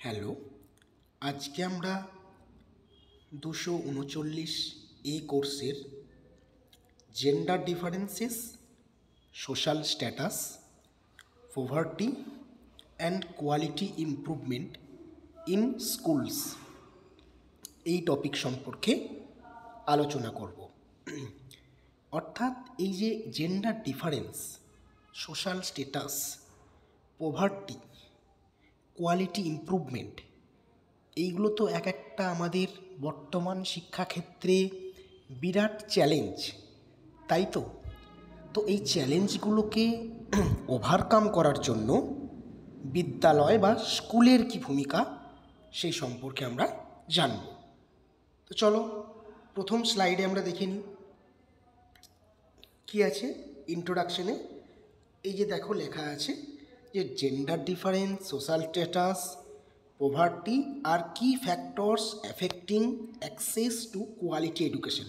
Hello, আজকে আমরা 239 এ কোর্সের gender differences, social status, poverty and quality improvement in schools এই টপিক সম্পর্কে আলোচনা করব। অর্থাৎ এই যে gender difference, social status, poverty, quality improvement, এইগুলো তো এক একটা আমাদের বর্তমান শিক্ষাক্ষেত্রে বিরাট চ্যালেঞ্জ, তাই তো। তো এই চ্যালেঞ্জগুলোকে ওভারকাম করার জন্য বিদ্যালয় বা স্কুলের কি ভূমিকা সেই সম্পর্কে আমরা জানব। তো চলো প্রথম স্লাইডে আমরা দেখে নিই কী আছে। ইন্ট্রোডাকশনে এই যে দেখো লেখা আছে যে gender difference, social status, poverty আর কি factors affecting access to quality education.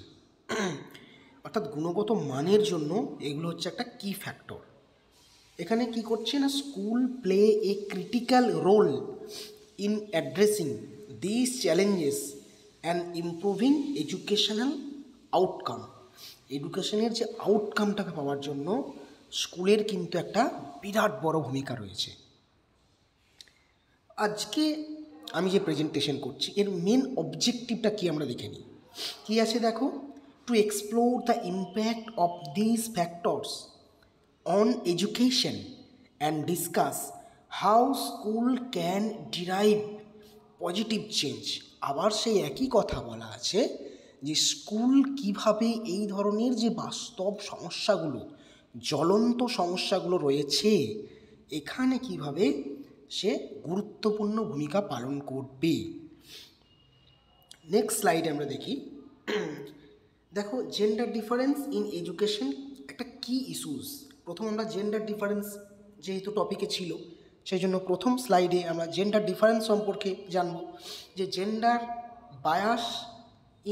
অর্থাৎ গুণগত মানের জন্য এগুলো হচ্ছে একটা কি ফ্যাক্টর। এখানে কি করছে না, school play a critical role in addressing this challenges and improving educational outcome. এডুকেশনের যে আউটকামটাকে পাওয়ার জন্য স্কুলের কিন্তু একটা বিরাট বড় ভূমিকা রয়েছে। আজকে আমি যে প্রেজেন্টেশন করছি এর মেন অবজেক্টিভটা কি আমরা দেখে নিই। কী আছে দেখো, to explore the impact of this factors on education and discuss how school can derive positive change. আবার সেই একই কথা বলা আছে যে স্কুল কিভাবে এই ধরনের যে বাস্তব সমস্যাগুলো, জ্বলন্ত সমস্যাগুলো রয়েছে, এখানে কিভাবে সে গুরুত্বপূর্ণ ভূমিকা পালন করবে। নেক্সট স্লাইডে আমরা দেখি। দেখো, জেন্ডার ডিফারেন্স ইন এডুকেশন একটা কি ইস্যুস। প্রথম আমরা জেন্ডার ডিফারেন্স যেহেতু টপিকে ছিল, সেই জন্য প্রথম স্লাইডে আমরা জেন্ডার ডিফারেন্স সম্পর্কে জানব। যে gender bias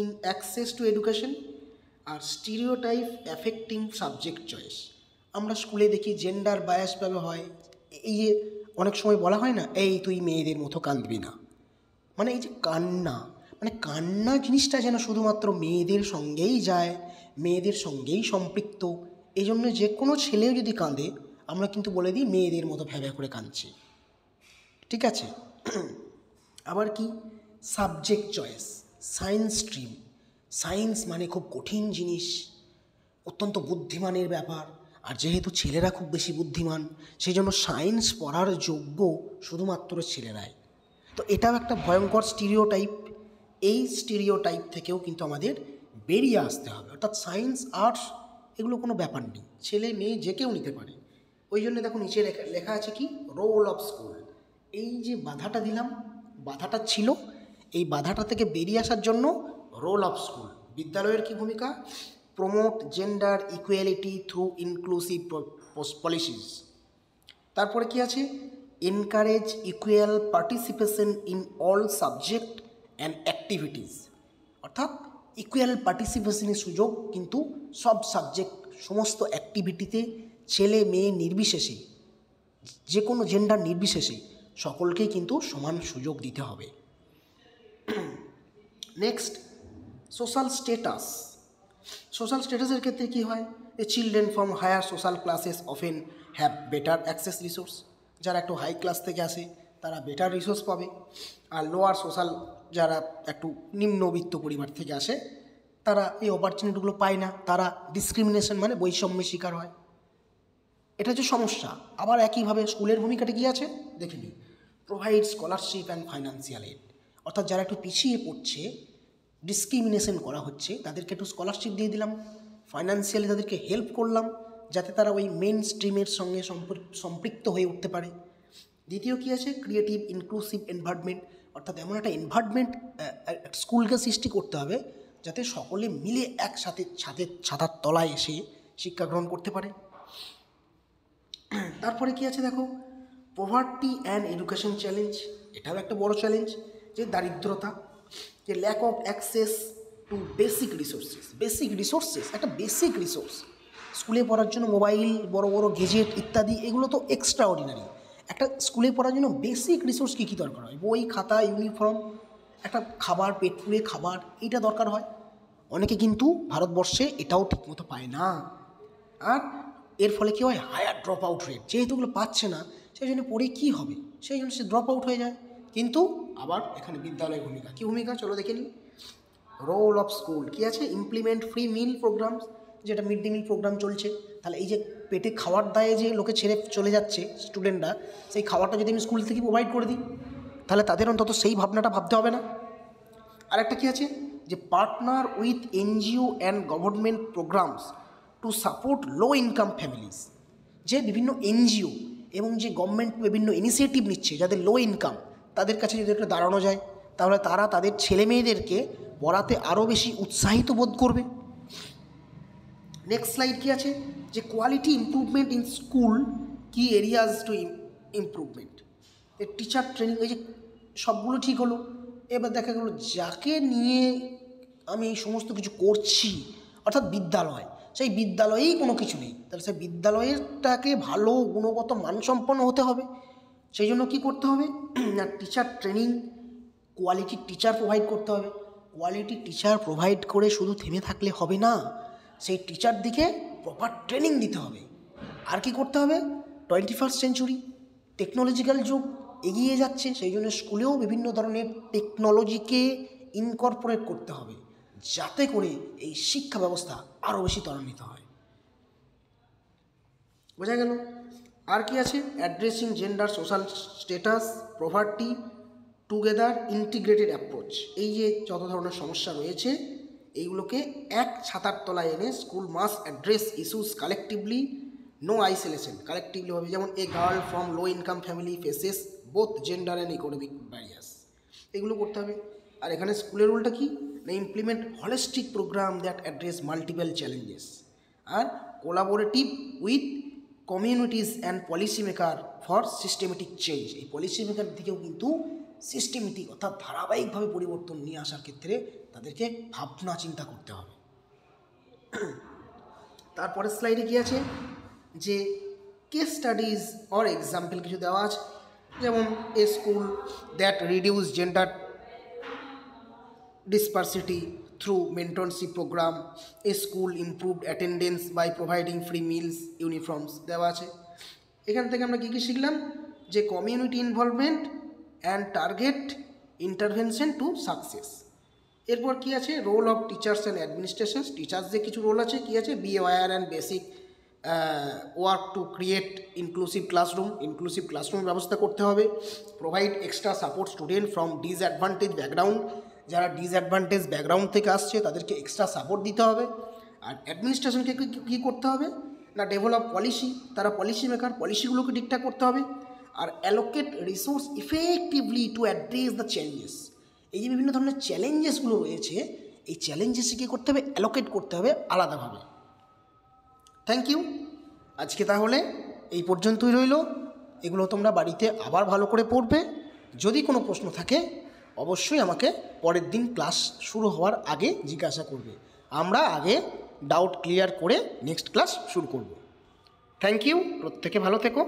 in access to education আর স্টিরিওটাইপ অ্যাফেক্টিং সাবজেক্ট চয়েস। আমরা স্কুলে দেখি জেন্ডার বায়াসভাবে হয়। এই যে অনেক সময় বলা হয় না, এই তুই মেয়েদের মতো কাঁদবি না, মানে এই যে কান্না, মানে কান্না জিনিসটা যেন শুধুমাত্র মেয়েদের সঙ্গেই যায়, মেয়েদের সঙ্গেই সম্পৃক্ত। এই জন্য যে কোনো ছেলেও যদি কাঁদে আমরা কিন্তু বলে দিই মেয়েদের মতো ভ্যাভ্যা করে কাঁদছে, ঠিক আছে। আবার কি subject choice, science stream, science মানে খুব কঠিন জিনিস, অত্যন্ত বুদ্ধিমানের ব্যাপার, আর যেহেতু ছেলেরা খুব বেশি বুদ্ধিমান সেই জন্য সায়েন্স পড়ার যোগ্য শুধুমাত্র ছেলেরাই। তো এটাও একটা ভয়ঙ্কর স্টিরিওটাইপ। এই স্টিরিওটাইপ থেকেও কিন্তু আমাদের বেরিয়ে আসতে হবে। অর্থাৎ সায়েন্স, আর্টস এগুলো কোনো ব্যাপার নেই, ছেলে মেয়ে যে কেউ নিতে পারে। ওই জন্য দেখো নিচে লেখা আছে কি, রোল অফ স্কুল। এই যে বাধাটা দিলাম, বাধাটা ছিল, এই বাধাটা থেকে বেরিয়ে আসার জন্য রোল অফ স্কুল, বিদ্যালয়ের কি ভূমিকা, promote gender equality through inclusive policies. তারপরে কি আছে, encourage equal participation in all subject and activities. অর্থাৎ ইকুয়াল পার্টিসিপেশনের সুযোগ কিন্তু সব সাবজেক্ট, সমস্ত অ্যাক্টিভিটিতে ছেলে মেয়ে নির্বিশেষে, যে কোনো জেন্ডার নির্বিশেষে সকলকেই কিন্তু সমান সুযোগ দিতে হবে। Next, social status. সোশ্যাল স্ট্যাটাসের ক্ষেত্রে কী হয়, a children from higher social classes often have better access resource. যারা একটু হাই ক্লাস থেকে আসে তারা বেটার রিসোর্স পাবে, আর লোয়ার সোশ্যাল যারা একটু নিম্নবিত্ত পরিবার থেকে আসে তারা এই অপরচুনিটিগুলো পায় না, তারা ডিসক্রিমিনেশন মানে বৈষম্যের শিকার হয়। এটা হচ্ছে সমস্যা। আবার একইভাবে স্কুলের ভূমিকাটা কী আছে দেখে নিই, provide scholarship and financial aid. অর্থাৎ যারা একটু পিছিয়ে পড়ছে, ডিসক্রিমিনেশন করা হচ্ছে, তাদেরকে একটু স্কলারশিপ দিয়ে দিলাম, ফাইন্যান্সিয়ালি তাদেরকে হেল্প করলাম যাতে তারা ওই মেন স্ট্রিমের সঙ্গে সম্পৃক্ত হয়ে উঠতে পারে। দ্বিতীয় কী আছে, ক্রিয়েটিভ ইনক্লুসিভ এনভায়রনমেন্ট। অর্থাৎ এমন একটা এনভায়রনমেন্ট স্কুলকে সৃষ্টি করতে হবে যাতে সকলে মিলে একসাথে ছাতার তলায় এসে শিক্ষা গ্রহণ করতে পারে। তারপরে কি আছে দেখো, পভার্টি অ্যান্ড এডুকেশন চ্যালেঞ্জ। এটাও একটা বড় চ্যালেঞ্জ, যে দারিদ্রতা, যে lack of access to basic resources. Basic resources একটা বেসিক রিসোর্স, স্কুলে পড়ার জন্য মোবাইল, বড় বড় গেজেট ইত্যাদি, এগুলো তো এক্সট্রা অর্ডিনারি। একটা স্কুলে পড়ার জন্য বেসিক রিসোর্স কী কী দরকার হয়? বই, খাতা, ইউনিফর্ম, একটা খাবার, পেট পুড়ে খাবার, এইটা দরকার হয়। অনেকে কিন্তু ভারতবর্ষে এটাও ঠিকমতো পায় না, আর এর ফলে কী হয়? Higher drop out rate. যেহেতু ওগুলো পাচ্ছে না, সেই জন্য পড়ে কী হবে? সেই জন্য সে ড্রপ আউট হয়ে যায়। কিন্তু আবার এখানে বিদ্যালয়ের ভূমিকা, কী ভূমিকা চলো দেখে নিই। রোল অফ স্কুল কী আছে? ইমপ্লিমেন্ট ফ্রি মিল প্রোগ্রামস, যেটা মিড ডে মিল প্রোগ্রাম চলছে। তাহলে এই যে পেটে খাওয়ার দায়ে যে লোকে ছেড়ে চলে যাচ্ছে স্টুডেন্টরা, সেই খাবারটা যদি আমি স্কুল থেকে প্রোভাইড করে দিই, তাহলে তাদের অন্তত সেই ভাবনাটা ভাবতে হবে না। আরেকটা কী আছে? যে partner with NGO and government programs to support low income families. যে বিভিন্ন এনজিও এবং যে গভর্নমেন্ট বিভিন্ন ইনিশিয়েটিভ নিচ্ছে যাদের লো ইনকাম, তাদের কাছে যদি একটা দাঁড়ানো যায়, তাহলে তারা তাদের ছেলে মেয়েদেরকে পড়াতে আরও বেশি উৎসাহিত বোধ করবে। নেক্সট স্লাইড কী আছে? যে কোয়ালিটি ইমপ্রুভমেন্ট ইন স্কুল, কি এরিয়াজ টু ইমপ্রুভমেন্ট। এর টিচার ট্রেনিং, এই যে সবগুলো ঠিক হলো, এবার দেখা গেলো যাকে নিয়ে আমি এই সমস্ত কিছু করছি, অর্থাৎ বিদ্যালয়, সেই বিদ্যালয়েই কোনো কিছু নেই, তাহলে সেই বিদ্যালয়েরটাকে ভালো গুণগত মানসম্পন্ন হতে হবে। সেই জন্য কী করতে হবে না, teacher training, quality teacher provide করতে হবে। কোয়ালিটি টিচার প্রোভাইড করে শুধু থেমে থাকলে হবে না, সেই টিচার দিকে প্রপার ট্রেনিং দিতে হবে। আর কি করতে হবে? 21st সেঞ্চুরি টেকনোলজিক্যাল যুগ এগিয়ে যাচ্ছে, সেই জন্য স্কুলেও বিভিন্ন ধরনের টেকনোলজিকে ইনকর্পোরেট করতে হবে, যাতে করে এই শিক্ষা ব্যবস্থা আরও বেশি ত্বরান্বিত হয়। বোঝা গেল? আর কি আছে? Addressing gender, social status, poverty together integrated approach. এই যে যত ধরনের সমস্যা রয়েছে, এইগুলোকে এক ছাতার তলায় এনে school must address issues collectively, no isolation. Collectively হবে, যেমন a girl from low income family faces both gender and economic barriers, এগুলো করতে হবে। আর এখানে স্কুলের রোলটা কি না, implement holistic programme that address multiple challenges, আর collaborative with communities and policy maker for systematic change. এই পলিসি মেকার দিকেও কিন্তু সিস্টেমেটিক অর্থাৎ ধারাবাহিকভাবে পরিবর্তন নিয়ে আসার ক্ষেত্রে তাদেরকে ভাবনা চিন্তা করতে হবে। তারপরের স্লাইডে কী আছে? যে কেস স্টাডিজ অর এক্সাম্পল কিছু দেওয়া আছে, যেমন a school that reduce gender disparity through mentorship program, a school improved attendance by providing free meals, uniforms দেওয়া আছে। এখান থেকে আমরা কী কী শিখলাম? যে community involvement and target intervention to success. এরপর কী আছে? Role of teachers and administration. টিচার্সদের কিছু রোল আছে, কী আছে? Be aware and basic work to create inclusive classroom. Inclusive classroom ব্যবস্থা করতে হবে। Provide extra support student from disadvantage background, যারা ডিসঅ্যাডভান্টেজ ব্যাকগ্রাউন্ড থেকে আসছে তাদেরকে এক্সট্রা সাপোর্ট দিতে হবে। আর অ্যাডমিনিস্ট্রেশনকে কী করতে হবে না, ডেভেলপ পলিসি, তারা পলিসি মেকার, পলিসিগুলোকে ঠিকঠাক করতে হবে। আর allocate resource effectively to address the challenges. এই যে বিভিন্ন ধরনের চ্যালেঞ্জেসগুলো রয়েছে, এই চ্যালেঞ্জেসে কী করতে হবে? অ্যালোকেট করতে হবে আলাদাভাবে। Thank you. আজকে তাহলে এই পর্যন্তই রইল। এগুলো তোমরা বাড়িতে আবার ভালো করে পড়বে। যদি কোনো প্রশ্ন থাকে অবশ্যই আমাকে পরের দিন ক্লাস শুরু হওয়ার আগে জিজ্ঞাসা করবে। আমরা আগে ডাউট ক্লিয়ার করে নেক্সট ক্লাস শুরু করব। Thank you. প্রত্যেকে ভালো থেকো।